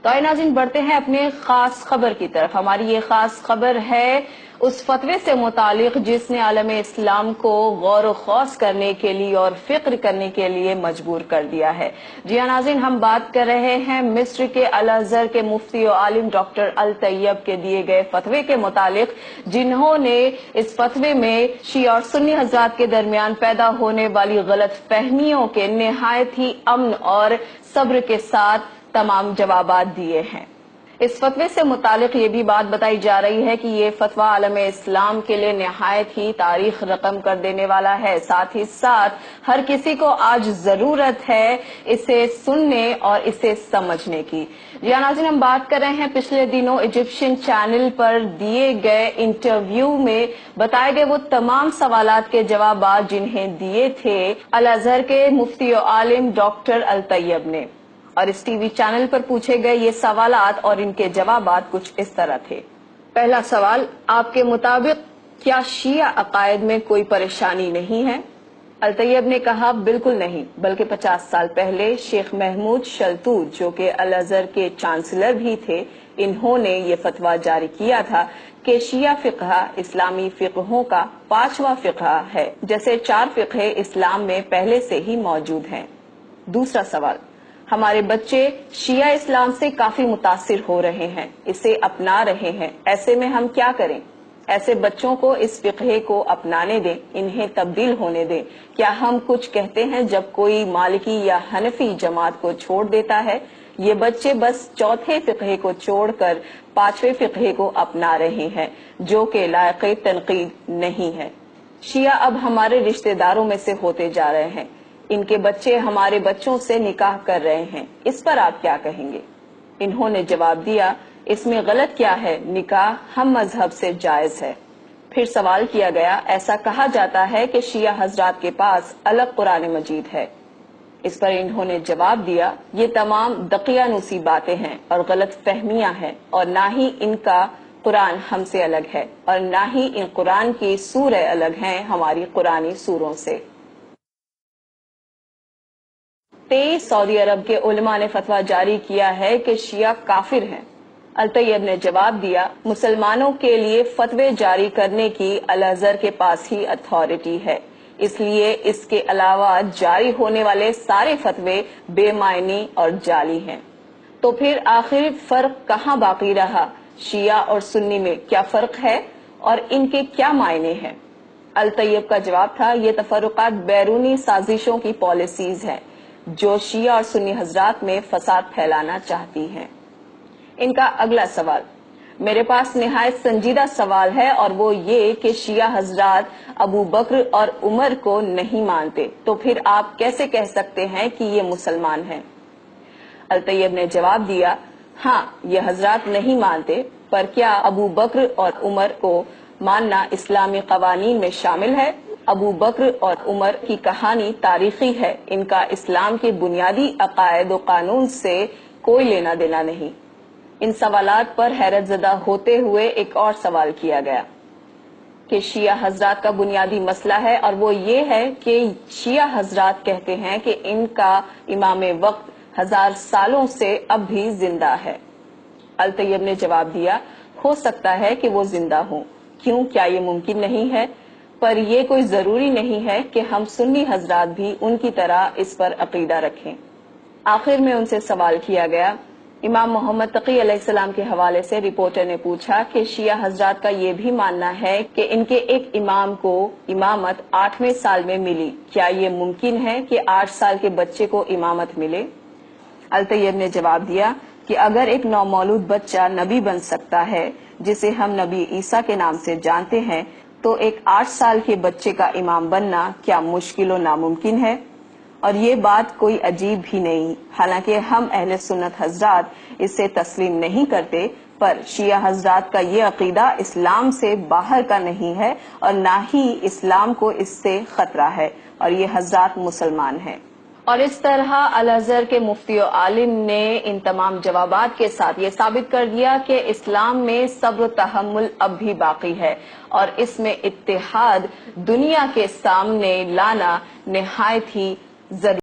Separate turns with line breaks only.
تو آئے ناظرین بڑھتے ہیں اپنے خاص خبر کی طرف۔ ہماری یہ خاص خبر ہے اس فتوے سے متعلق جس نے عالم اسلام کو غور و خوض کرنے کے لیے اور فکر کرنے کے لیے مجبور کر دیا ہے۔ جی ہاں ناظرین، ہم بات کر رہے ہیں مصر کے الازہر کے مفتی و عالم ڈاکٹر الطیب کے دیے گئے فتوے کے متعلق، جنہوں نے اس فتوے میں شیعہ اور سنی حضرات کے درمیان پیدا ہونے والی غلط فہمیوں کے نہایت ہی امن اور صبر کے ساتھ تمام جوابات دیے ہیں۔ اس فتوے سے متعلق یہ بھی بات بتائی جا رہی ہے کہ یہ فتویٰ عالم اسلام کے لیے نہایت ہی تاریخ رقم کر دینے والا ہے، ساتھ ہی ساتھ ہر کسی کو آج ضرورت ہے اسے سننے اور اسے سمجھنے کی۔ جی ناظرین، ہم بات کر رہے ہیں پچھلے دنوں ایجپشن چینل پر دیے گئے انٹرویو میں بتائے گئے وہ تمام سوالات کے جوابات جنہیں دیے تھے الازہر کے مفتی و عالم ڈاکٹر الطیب نے، اور اس ٹی وی چینل پر پوچھے گئے یہ سوالات اور ان کے جوابات کچھ اس طرح تھے۔ پہلا سوال، آپ کے مطابق کیا شیعہ عقائد میں کوئی پریشانی نہیں ہے؟ الطیب نے کہا بالکل نہیں، بلکہ 50 سال پہلے شیخ محمود شلتوت جو کہ الازہر کے چانسلر بھی تھے، انہوں نے یہ فتویٰ جاری کیا تھا کہ شیعہ فقہ اسلامی فقہوں کا 5واں فقہ ہے، جیسے 4 فقہ اسلام میں پہلے سے ہی موجود ہیں۔ دوسرا سوال، ہمارے بچے شیعہ اسلام سے کافی متاثر ہو رہے ہیں، اسے اپنا رہے ہیں، ایسے میں ہم کیا کریں؟ ایسے بچوں کو اس فقہ کو اپنانے دیں، انہیں تبدیل ہونے دیں۔ کیا ہم کچھ کہتے ہیں جب کوئی مالکی یا حنفی جماعت کو چھوڑ دیتا ہے؟ یہ بچے بس 4تھے فقہ کو چھوڑ کر 5ویں فقہ کو اپنا رہے ہیں، جو کہ لائق تنقید نہیں ہے۔ شیعہ اب ہمارے رشتہ داروں میں سے ہوتے جا رہے ہیں، ان کے بچے ہمارے بچوں سے نکاح کر رہے ہیں، اس پر آپ کیا کہیں گے؟ انہوں نے جواب دیا، اس میں غلط کیا ہے، نکاح ہم مذہب سے جائز ہے۔ پھر سوال کیا گیا، ایسا کہا جاتا ہے کہ شیعہ حضرات کے پاس الگ قرآن مجید ہے۔ اس پر انہوں نے جواب دیا، یہ تمام دقیانوسی باتیں ہیں اور غلط فہمیاں ہیں، اور نہ ہی ان کا قرآن ہم سے الگ ہے، اور نہ ہی ان قرآن کی سورہ الگ ہیں ہماری قرآنی سوروں سے۔ 23 سعودی عرب کے علماء نے فتویٰ جاری کیا ہے کہ شیعہ کافر ہیں۔ الطیب نے جواب دیا، مسلمانوں کے لیے فتوے جاری کرنے کی الازہر کے پاس ہی اتھارٹی ہے، اس لیے اس کے علاوہ جاری ہونے والے سارے فتوے بے معنی اور جعلی ہیں۔ تو پھر آخر فرق کہاں باقی رہا؟ شیعہ اور سنی میں کیا فرق ہے اور ان کے کیا معنی ہیں؟ الطیب کا جواب تھا، یہ تفرقات بیرونی سازشوں کی پالیسیز ہیں جو شیعہ اور سنی حضرات میں فساد پھیلانا چاہتی ہیں۔ ان کا اگلا سوال، میرے پاس نہایت سنجیدہ سوال ہے، اور وہ یہ کہ شیعہ حضرات ابو بکر اور عمر کو نہیں مانتے، تو پھر آپ کیسے کہہ سکتے ہیں کہ یہ مسلمان ہیں؟ الطیب نے جواب دیا، ہاں یہ حضرات نہیں مانتے، پر کیا ابو بکر اور عمر کو ماننا اسلامی قوانین میں شامل ہے؟ ابو بکر اور عمر کی کہانی تاریخی ہے، ان کا اسلام کے بنیادی عقائد و قانون سے کوئی لینا دینا نہیں۔ ان سوالات پر حیرت زدہ ہوتے ہوئے ایک اور سوال کیا گیا کہ شیعہ حضرات کا بنیادی مسئلہ ہے، اور وہ یہ ہے کہ شیعہ حضرات کہتے ہیں کہ ان کا امام وقت 1000 سالوں سے اب بھی زندہ ہے۔ الطیب نے جواب دیا، ہو سکتا ہے کہ وہ زندہ ہوں، کیوں، کیا یہ ممکن نہیں ہے؟ پر یہ کوئی ضروری نہیں ہے کہ ہم سنی حضرات بھی ان کی طرح اس پر عقیدہ رکھیں۔ آخر میں ان سے سوال کیا گیا، امام محمد تقی علیہ السلام کے حوالے سے رپورٹر نے پوچھا کہ شیعہ حضرات کا یہ بھی ماننا ہے کہ ان کے ایک امام کو امامت 8ویں سال میں ملی، کیا یہ ممکن ہے کہ 8 سال کے بچے کو امامت ملے؟ الطیب نے جواب دیا کہ اگر ایک نومولود بچہ نبی بن سکتا ہے جسے ہم نبی عیسیٰ کے نام سے جانتے ہیں، تو ایک 8 سال کے بچے کا امام بننا کیا مشکل و ناممکن ہے؟ اور یہ بات کوئی عجیب بھی نہیں، حالانکہ ہم اہل سنت حضرات اسے تسلیم نہیں کرتے، پر شیعہ حضرات کا یہ عقیدہ اسلام سے باہر کا نہیں ہے، اور نہ ہی اسلام کو اس سے خطرہ ہے، اور یہ حضرات مسلمان ہیں۔ اور اس طرح الازہر کے مفتی و عالم نے ان تمام جوابات کے ساتھ یہ ثابت کر دیا کہ اسلام میں صبر و تحمل اب بھی باقی ہے، اور اس میں اتحاد دنیا کے سامنے لانا نہایت ہی ضروری